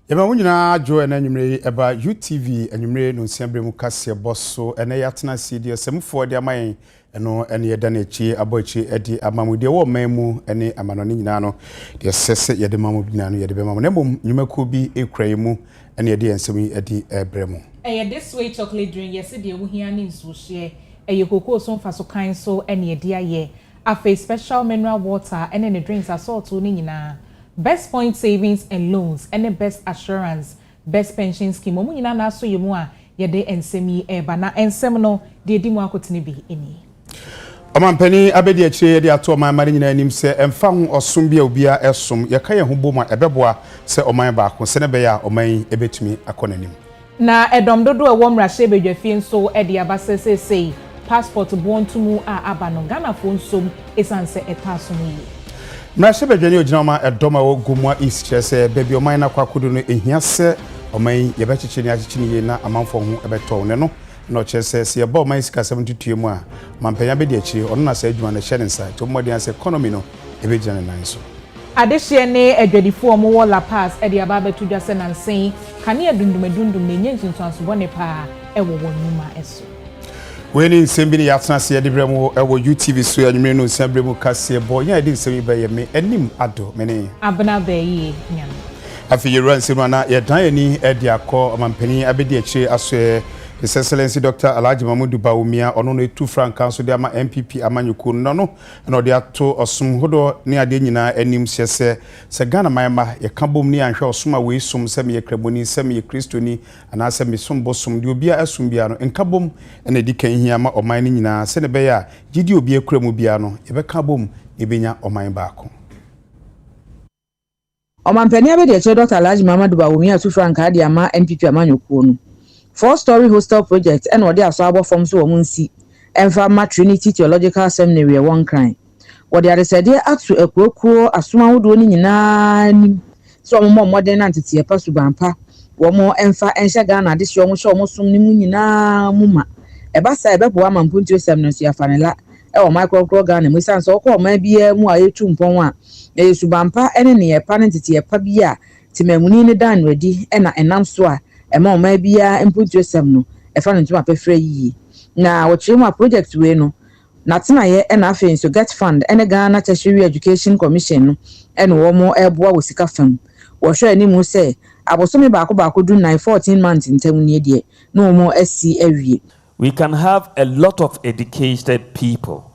Yema wunyina jo ena nyumre eba UTV enyumre no nsiabre mu kase boso ena yatena CD semfo de aman eno ene yeda na echi abochi edi amamudie wo mamu ene amanone nyina no de sese yede mamu bina no yede be mamu nembom nyumaku bi ekrai mu ene yede ensemi edi ebremu this way chocolate drink yes de wo hia ni nso hye kokoo so mfa so kan so ene yede aye afa special mineral water ene ne drinks assault ni nyina best point savings and loans and the best assurance best pension scheme omu nyina na so yemu a yede ensemi eba na ensem no de di mu akotene bi eni Omampani abedi akire yede ato oman mari nyina anim se emfa ho osom bia obia esom yeka ye ho boma ebeboa se oman ba ko se ne be ya oman ebetumi akonanim na edom dodo e wo mrahye bedwafie nso e de abasesese passport bontumu a abano Ghana fo nsom esanse etaso mu Mrahye bedwani oginama edoma wo gumwa east chese bebi oman na kwakodo no ehia se oman yebechiche ni achichi ni na amanfo ho ebeto ne no no chese se yeba oman sika 72 mu a mampanya bedi akire ono na se adwuma na hye nsa to mmodi anse economy no ebegina nan so adehye ne adwadifo omo wo La Paz e de aba betu dwase nansen kane adundum ne nyentinso bone pa e wo wonuma eso Weni nsembini yatena se yede bremu ewo UTV so anwumre no nsembremu kase bo nya yede nsemi ba ye me anim ado mene abna ba yi nya afi yeru nsemu na yedan ani edi akọ amampani abedi akire aso His Excellency Dr. Alhaji Mamudu Bawumia ono no etu franka so de ama MPP amanyuku no no na ode ato osum hodo ne ade nyina anim hyese se Ghana mayma ye kabom ni anhwe osum a we sum se me kraboni se me kristoni ana se me sum bosum de obia asum bia no nkabom na di kan hia ma oman ni nyina se ne be ya gidi obia kramu bia no ye be kabom e benya oman baako Omampani abedi akire Dr. Alhaji Mamudu Bawumia tu franka de ama MPP amanyuku no 4-story hostel project and what they are so from so munsi Emfa Trinity Theological Seminary one crime. What they are said there up to a kuo asuma wodo ni nyina nim so more modern entity e pasu bampa wo mo Emfa ensha Ghana de so mo sum ni mu nyina muma e ba sa e be bo amampuntu seminary so afanela e wo micro Ghana mu san so ko ma bia mu a yetu mpon a e subampa ene ne e pa entity e pa bia timamuni ne dan ready e na enam so a ema oma bia impuntuesem no efa no ntuma pefre yi na wochiremu project we no na tena ye na afen so get fund ene Ghana Tertiary Education Commission no ene wo mo eboa wo sika fam wo hwe ani mu se abosomi baako du 14 months ntam nie de no mo asi awie. We can have a lot of educated people,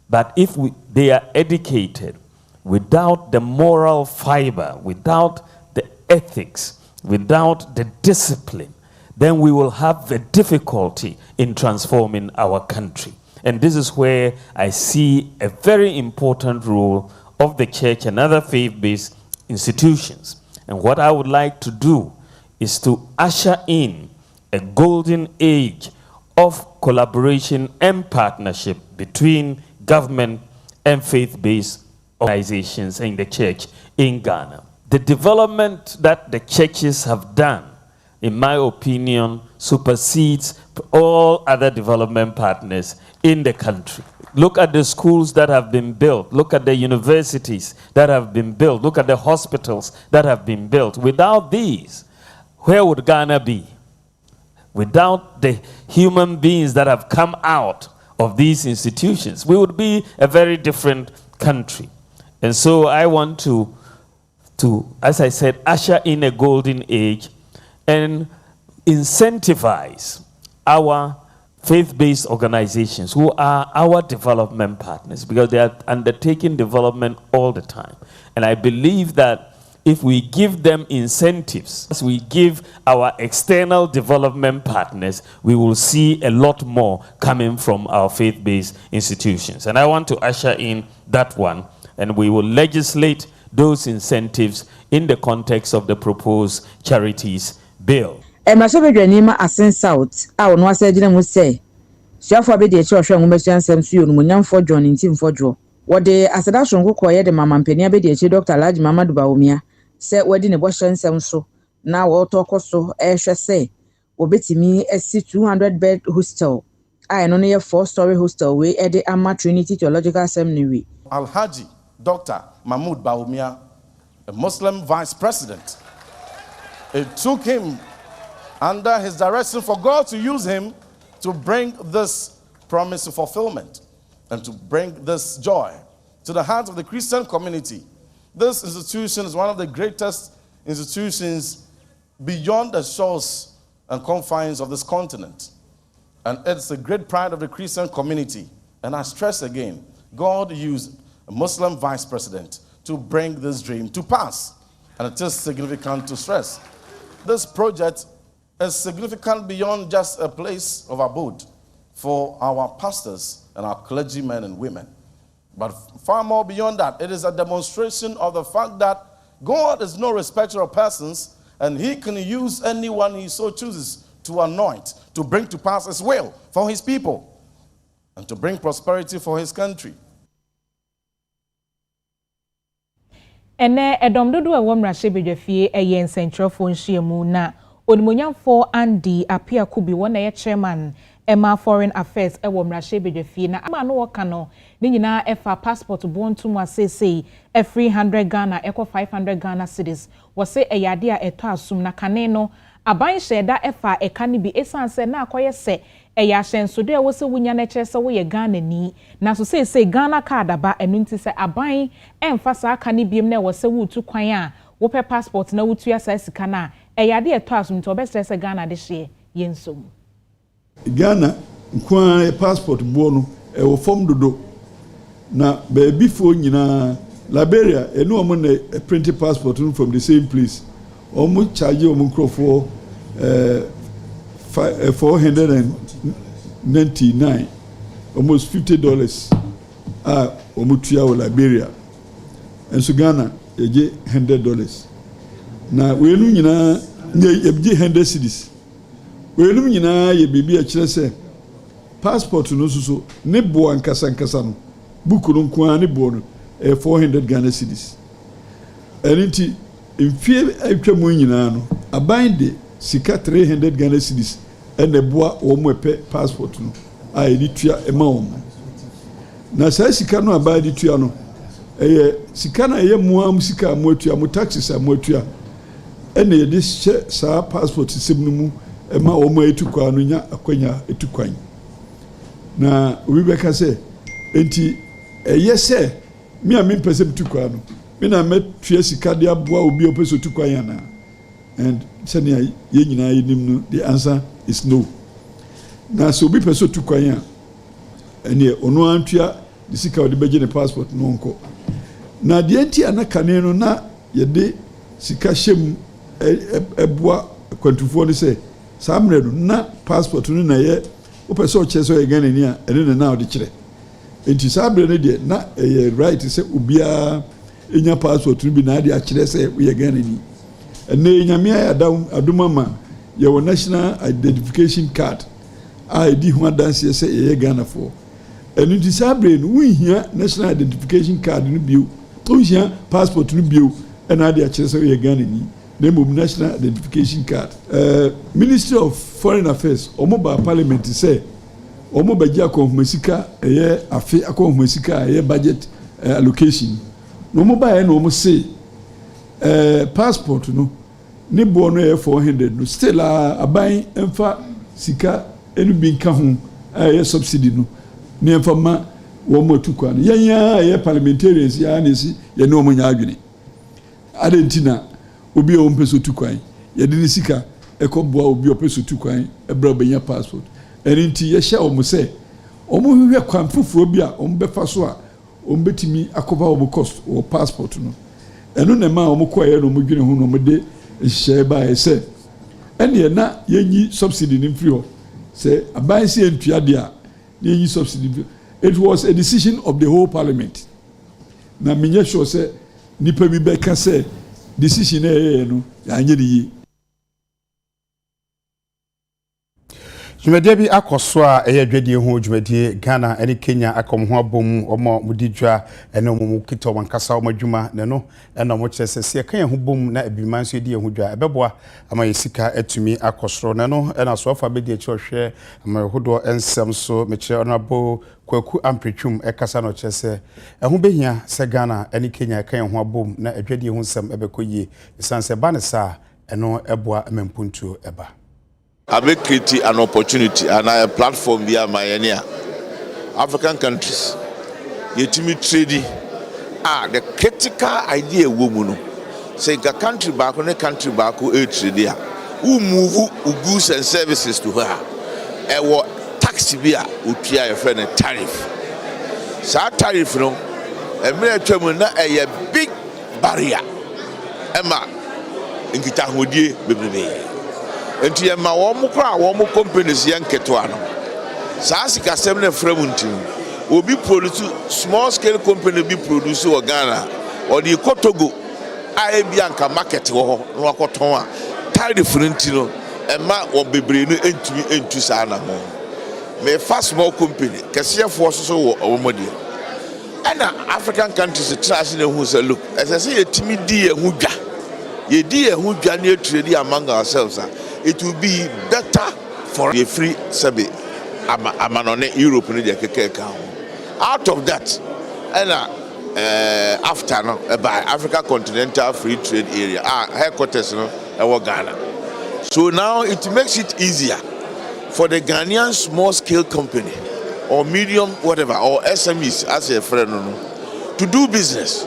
but if they are educated without the moral fiber, without the ethics, without the discipline, then we will have a difficulty in transforming our country. And this is where I see a very important role of the church and other faith-based institutions. And what I would like to do is to usher in a golden age of collaboration and partnership between government and faith-based organizations in the church in Ghana. The development that the churches have done, in my opinion, supersedes all other development partners in the country. Look at the schools that have been built. Look at the universities that have been built. Look at the hospitals that have been built. Without these, where would Ghana be? Without the human beings that have come out of these institutions, we would be a very different country. And so I want to, as I said, usher in a golden age and incentivize our faith-based organizations who are our development partners, because they are undertaking development all the time. And I believe that if we give them incentives, as we give our external development partners, we will see a lot more coming from our faith-based institutions. And I want to usher in that one, and we will legislate those incentives in the context of the proposed charities bill. Masobedwanima asen south a ono asagina mu say suafo abedi e chehwe nwomasian sam su yonu munyamfo John ntimfo dwo wode asadashon kokoye de mamampani abedi e Dr. Alhaji Mamudu Bawumia se wadi ne bohye nsam so na wo tokoso ehwe se obetimi asi 200 bed hostel a eno ne 4-story hostel we e de ama Trinity Theological Seminary. Alhaji Dr. Mamudu Bawumia, a Muslim vice president, It took him under his direction for God to use him to bring this promise to fulfillment and to bring this joy to the hearts of the Christian community. This institution is one of the greatest institutions beyond the shores and confines of this continent. And it's a great pride of the Christian community. And I stress again, God used a Muslim vice president to bring this dream to pass. And it is significant to stress. This project is significant beyond just a place of abode for our pastors and our clergymen and women. But far more beyond that, it is a demonstration of the fact that God is no respecter of persons, and he can use anyone he so chooses to anoint, to bring to pass his will for his people, and to bring prosperity for his country. Ene edom dodo e wom rahye bedwafie eye nsentrofo nhyiamu na onimonyamfo Andy Apia Kubi wona ye chairman Emma Foreign Affairs e wom rahye bedwafie na ama no woka no ni nyina efa passport bontum asese e 300 Ghana e 500 Ghana cedis wo se eyade a eto asum na kane no aban sheda efa ekane bi esanse na akoye se eya hyensodo e wo se wunya na kire se wo ye Ghana ni na so se Ghana card aba enu nti se aban emfa sa akane biem na wo se wutu kwan a wo pe passport na wutu asa sika na eyade eto asum nti obesere se Ghana de hye yensom Ghana kwa passport bono e wo form dodo na baby fo nyina Liberia enu omo na printed passport from the same place omo charge omo crofo $499 almost $50 omo tua wo Liberia and so Ghana ye $100 na we enu nyina ye 100 cedis we enu nyina ye bibi a kire se passport no so ne bo ankasa no buku no kwa ne bo no 400 Ghana cedis enti mfie atwamu nyina no aban de sika 300 Ghana cedis ene boa wo mo epe passport no a edi tua ema wo na sa sika no aban de tua no sika na ye mo sika mo tua mo taxes mo tua ene ye de sa passport system no mu ema wo mo etukwa no nya akwanya etukwan na obi beka se enti yese mi a mi pese etukwa no me na metua sika de aboa obi opeso tukwan yana and senia ye nyina yinim no the answer is no na so obi peso tukwan ya ene ono antua de sika ode beje ne passport no nko na de enti anaka ne no na ye de sika hyem eboa kwantufo ne se samre no na passport no na ye opeso cheso ye gane ni a ene na ode kire enti sabre ne de na ye right se obia enya passport no bi na ade akire se ye gane ni ene nyame adumama ye wo national identification card a di ho adanse se ye Ghana for enu di sabre no wihia national identification card no bio wihia passport no bio ena ade akire se ye Ghana ni na mo national identification card Ministry of Foreign Affairs omoba parliament say omoba ji akonhumasika ye afi akonhumasika ye budget allocation no omoba ye no omo say passport no ni bo no 400 no still aban emfa sika enu bi nka ho ye subsidy no ni emfa ma wo mo tukwa no ye parliamentarians ya na si ye no mo nya adwene adentina obi o mpeso tukwan ye de sika ekoboa obi o peso tukwan ebra benya passport erinti ye hye o mo se o mo hwehwe kwan foforo bi a o mo befa so a o mo betimi akoba o mo cost o passport no enu na ma o mo koye no mo dwene ho no mo de hye ba e se ene na yenyi subsidy ni free ho se aban se entua de a yenyi subsidy. It was a decision of the whole parliament na menye sure se nipa bi be ka se decision no anye yi Jumedie bi akoso a dwadie ho jumedie Ghana ene Kenya akom ho abom omo mudidwa ene omo kito wankasa omo adwuma ne no ene omo kyerese se kan ho bom na abiman so die ho dwa ebeboa ama yesika atumi akosoro ne no ena so afa be die kyerehwe ama hodo ensem so mekire onabo kwaku ampretwum ekasa no kyerese eho behia se Ghana ene Kenya kan ho abom na adwadie ho nsem ebekoyie sanse banesa ɛno ɛboa mempuntuo ɛba. I make create an opportunity and a platform via my African countries. Yetimi trade the critical idea woman. Say a country back on a country back who trade who move goods and services to her. What tax via utia a friend a tariff. So tariff no a big barrier. Emma in Kitahudi baby. Enti ye ma wo mo companies yan keto ano saa sika sem na framuntin obi produce small scale company bi produce o Ghana or the Kotogo a bi anka market wo ho no akoton a tariff no e ma wo bebre no entumi entu saa na mo me fast small company kesefo so wo omode ana African countries trash na hu say look as I say yetimi di ehudwa yedi ehudwa na trade among ourselves it will be better for a free sabi amanone Europe ni de keke out of that and after no by Africa Continental Free Trade Area headquarters no Ghana. So now it makes it easier for the Ghanaian small scale company or medium whatever or SMEs as a friend to do business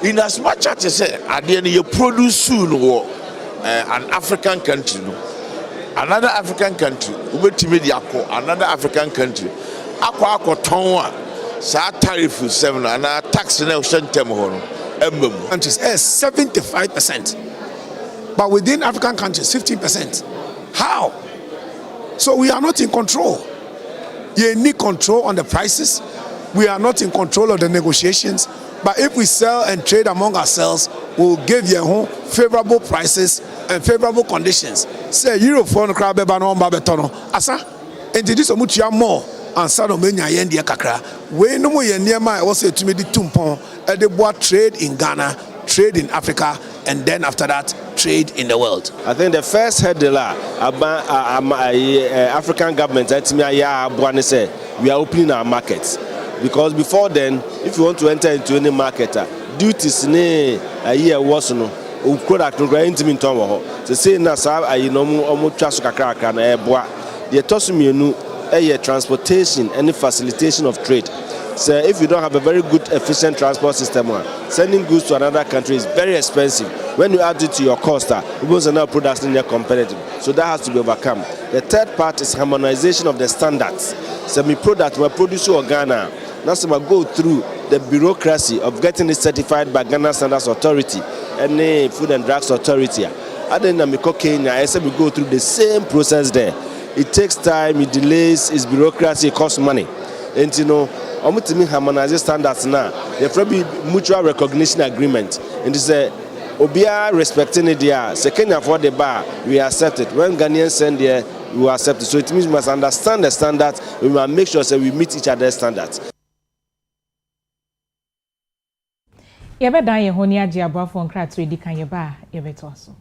in as much as you say at the end you produce soon or an African country, another African country, another African country, aqua tonwa, sa tariff 7 and a tax in ocean temor, countries 75%, but within African countries 15%. How? So we are not in control. You need control on the prices. We are not in control of the negotiations. But if we sell and trade among ourselves, we'll give you favorable prices and favorable conditions. Say Euro phone crab no babetono. Asa, and this omutia more and son of menya yendi kakra. We no more near my also to me the tumpon at the bois trade in Ghana, trade in Africa, and then after that, trade in the world. I think the first hurdle African government we are opening our markets. Because before then, if you want to enter into any market, duties a year was no product no intimate to say na sa omo twaso kakra na eboa the tosumenu transportation and facilitation of trade. So if you don't have a very good efficient transport system, sending goods to another country is very expensive. When you add it to your cost, goods and products in competitive. So that has to be overcome. The third part is harmonization of the standards. Semi product we produce in Ghana. Now go through the bureaucracy of getting it certified by Ghana Standards Authority and the Food and Drugs Authority. And then we go through the same process there. It takes time, it delays, it's bureaucracy, it costs money. And harmonizing standards now. There probably mutual recognition agreement. And it's a Obia respecting it there. Second for the bar, we accept it. When Ghanaians send there, we accept it. So it means we must understand the standards. We must make sure that we meet each other's standards. Yebe dan ye honi agi abrafo nkratwe di kan yeba yebe to aso.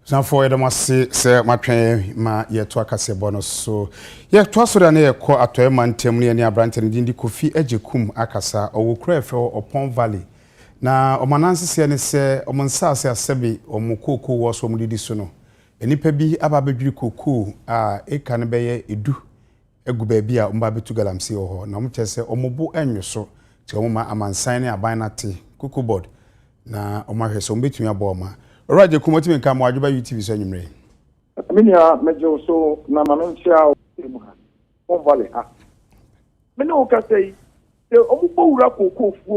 San for the must say my train ma ye to akase bono so ye to so da na ye ko atoy mantem ne ne abrante ne dindi Kofi Ejekum akasa owo kura fe Opon Valley na omananse se ne se omonsaase asebe omukoko wo so omdidi so no enipa bi aba bedwiri koko a eka ne beye edu egu ba bi a omba betu galamse ho na omkyese omobo enwoso ti omma amansan ne aban nate koko board na omahwese ombetumi aboma Roger kumotimi nka mo adwoba UTV so nyumre. Minia mejo so na manonchia Opon Valley ha. Me no ka say omupo wura koko